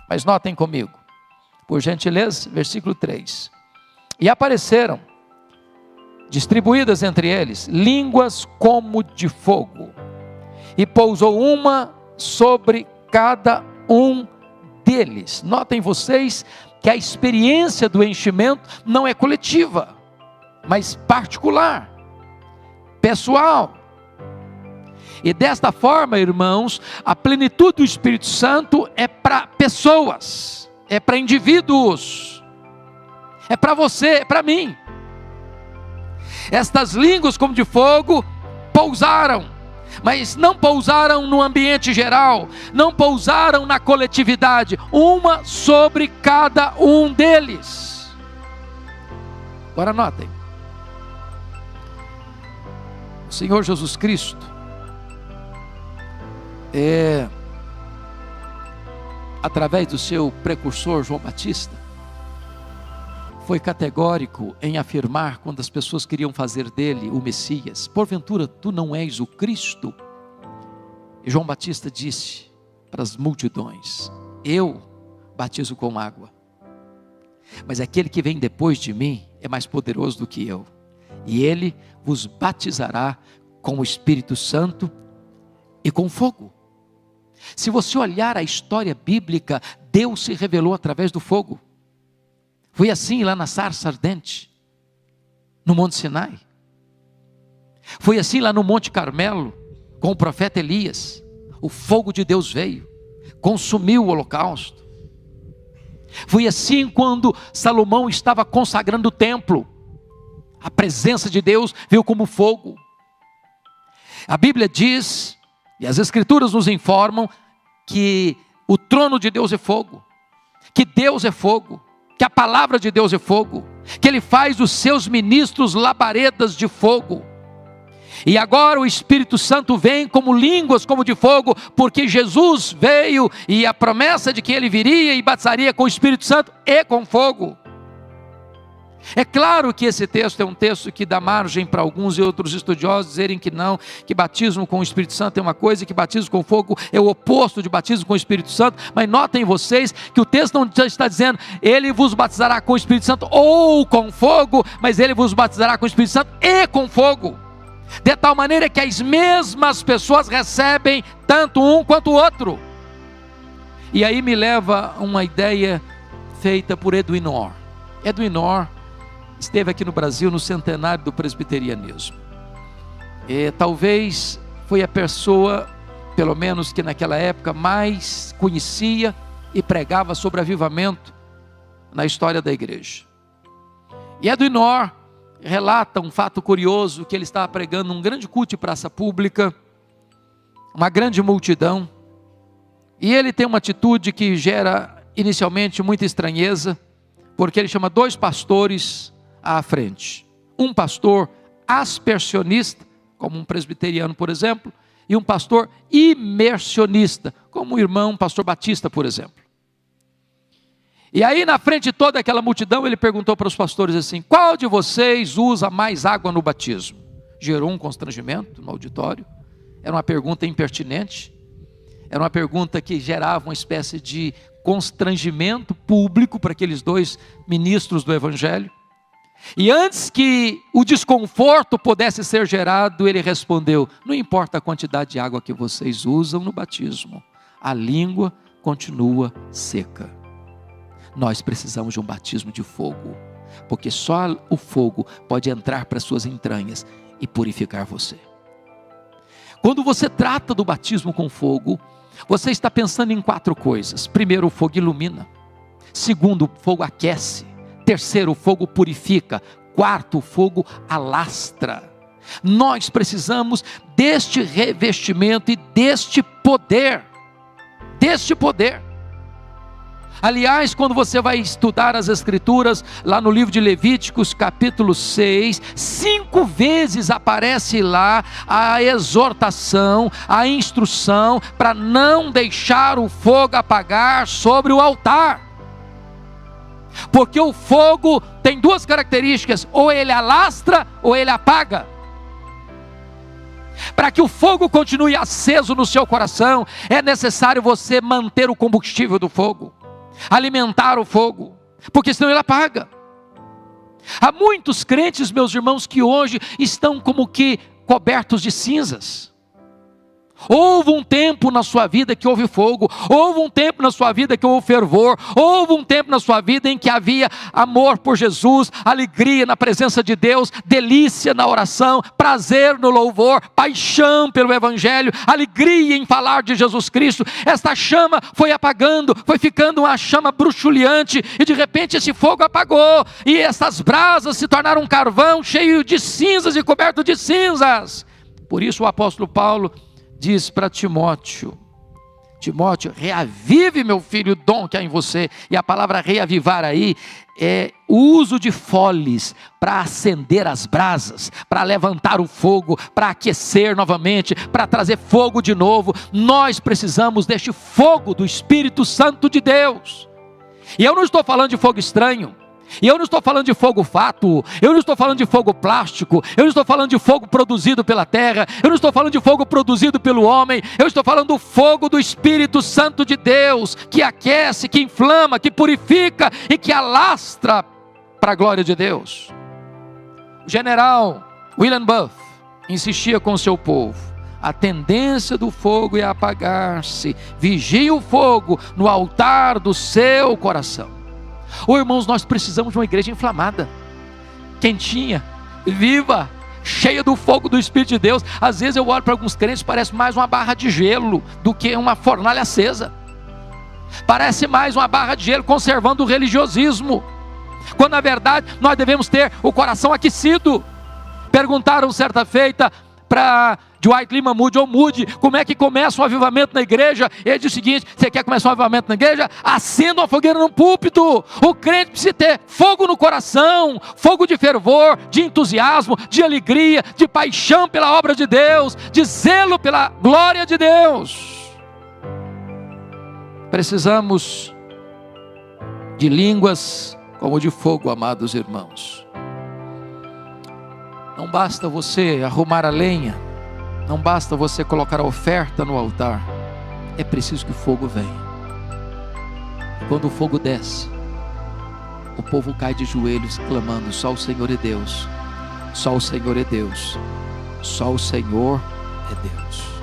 Mas notem comigo, por gentileza, versículo 3. E apareceram, distribuídas entre eles, línguas como de fogo, e pousou uma sobre cada um deles. Notem vocês que a experiência do enchimento não é coletiva, mas particular, pessoal. E desta forma, irmãos, a plenitude do Espírito Santo é para pessoas, é para indivíduos, é para você, é para mim. Estas línguas como de fogo pousaram, mas não pousaram no ambiente geral, não pousaram na coletividade, uma sobre cada um deles. Agora notem, o Senhor Jesus Cristo, através do seu precursor João Batista, foi categórico em afirmar, quando as pessoas queriam fazer dele o Messias: porventura tu não és o Cristo? E João Batista disse para as multidões: eu batizo com água, mas aquele que vem depois de mim é mais poderoso do que eu, e ele vos batizará com o Espírito Santo e com fogo. Se você olhar a história bíblica, Deus se revelou através do fogo. Foi assim lá na sarça ardente, no Monte Sinai. Foi assim lá no Monte Carmelo, com o profeta Elias. O fogo de Deus veio, consumiu o holocausto. Foi assim quando Salomão estava consagrando o templo. A presença de Deus veio como fogo. A Bíblia diz, e as Escrituras nos informam, que o trono de Deus é fogo, que Deus é fogo, que a palavra de Deus é fogo, que Ele faz dos seus ministros labaredas de fogo. E agora o Espírito Santo vem como línguas como de fogo, porque Jesus veio, e a promessa de que Ele viria e batizaria com o Espírito Santo e com fogo. É claro que esse texto é um texto que dá margem para alguns e outros estudiosos dizerem que não, que batismo com o Espírito Santo é uma coisa, e que batismo com fogo é o oposto de batismo com o Espírito Santo. Mas notem vocês que o texto não está dizendo Ele vos batizará com o Espírito Santo ou com fogo, mas Ele vos batizará com o Espírito Santo e com fogo, de tal maneira que as mesmas pessoas recebem tanto um quanto o outro. E aí me leva a uma ideia feita por Edwin Orr. Edwin Orr esteve aqui no Brasil no centenário do presbiterianismo. Talvez foi a pessoa, pelo menos que naquela época, mais conhecia e pregava sobre avivamento na história da igreja. E Edwin Orr relata um fato curioso, que ele estava pregando um grande culto de praça pública, uma grande multidão, e ele tem uma atitude que gera inicialmente muita estranheza, porque ele chama dois pastores à frente. Um pastor aspersionista, como um presbiteriano, por exemplo, e um pastor imersionista, como o irmão pastor Batista, por exemplo. E aí na frente de toda aquela multidão, ele perguntou para os pastores assim: qual de vocês usa mais água no batismo? Gerou um constrangimento no auditório. Era uma pergunta impertinente, era uma pergunta que gerava uma espécie de constrangimento público para aqueles dois ministros do Evangelho. E antes que o desconforto pudesse ser gerado, ele respondeu: não importa a quantidade de água que vocês usam no batismo, a língua continua seca. Nós precisamos de um batismo de fogo, porque só o fogo pode entrar para suas entranhas e purificar você. Quando você trata do batismo com fogo, você está pensando em quatro coisas. Primeiro, o fogo ilumina. Segundo, o fogo aquece. Terceiro, o fogo purifica. Quarto, o fogo alastra. Nós precisamos deste revestimento e deste poder. Deste poder. Aliás, quando você vai estudar as Escrituras, lá no livro de Levíticos, capítulo 6, 5 vezes aparece lá a exortação, a instrução, para não deixar o fogo apagar sobre o altar. Porque o fogo tem duas características: ou ele alastra, ou ele apaga. Para que o fogo continue aceso no seu coração, é necessário você manter o combustível do fogo. alimentar o fogo, porque senão ele apaga. Há muitos crentes, meus irmãos, que hoje estão como que cobertos de cinzas. Houve um tempo na sua vida que houve fogo, houve um tempo na sua vida que houve fervor, houve um tempo na sua vida em que havia amor por Jesus, alegria na presença de Deus, delícia na oração, prazer no louvor, paixão pelo Evangelho, alegria em falar de Jesus Cristo. Esta chama foi apagando, foi ficando uma chama bruxuleante, e de repente esse fogo apagou, e essas brasas se tornaram um carvão cheio de cinzas e coberto de cinzas. Por isso o apóstolo Paulo diz para Timóteo: Timóteo, reavive, meu filho, o dom que há em você. E a palavra reavivar aí é o uso de foles para acender as brasas, para levantar o fogo, para aquecer novamente, para trazer fogo de novo. Nós precisamos deste fogo do Espírito Santo de Deus. E eu não estou falando de fogo estranho, e eu não estou falando de fogo fátuo, eu não estou falando de fogo plástico, eu não estou falando de fogo produzido pela terra, eu não estou falando de fogo produzido pelo homem, eu estou falando do fogo do Espírito Santo de Deus, que aquece, que inflama, que purifica e que alastra para a glória de Deus. O general William Booth insistia com o seu povo: a tendência do fogo é apagar-se, vigie o fogo no altar do seu coração. Irmãos, nós precisamos de uma igreja inflamada, quentinha, viva, cheia do fogo do Espírito de Deus. Às vezes eu olho para alguns crentes, parece mais uma barra de gelo do que uma fornalha acesa. Parece mais uma barra de gelo conservando o religiosismo, quando na verdade nós devemos ter o coração aquecido. Perguntaram certa feita para Dwight Lyman Moody: ou Moody, como é que começa um avivamento na igreja? Ele diz o seguinte: você quer começar um avivamento na igreja? Acenda uma fogueira no púlpito. O crente precisa ter fogo no coração, fogo de fervor, de entusiasmo, de alegria, de paixão pela obra de Deus, de zelo pela glória de Deus. Precisamos de línguas como de fogo, amados irmãos. Não basta você arrumar a lenha, não basta você colocar a oferta no altar, é preciso que o fogo venha. E quando o fogo desce, o povo cai de joelhos clamando: só o Senhor é Deus, só o Senhor é Deus, só o Senhor é Deus.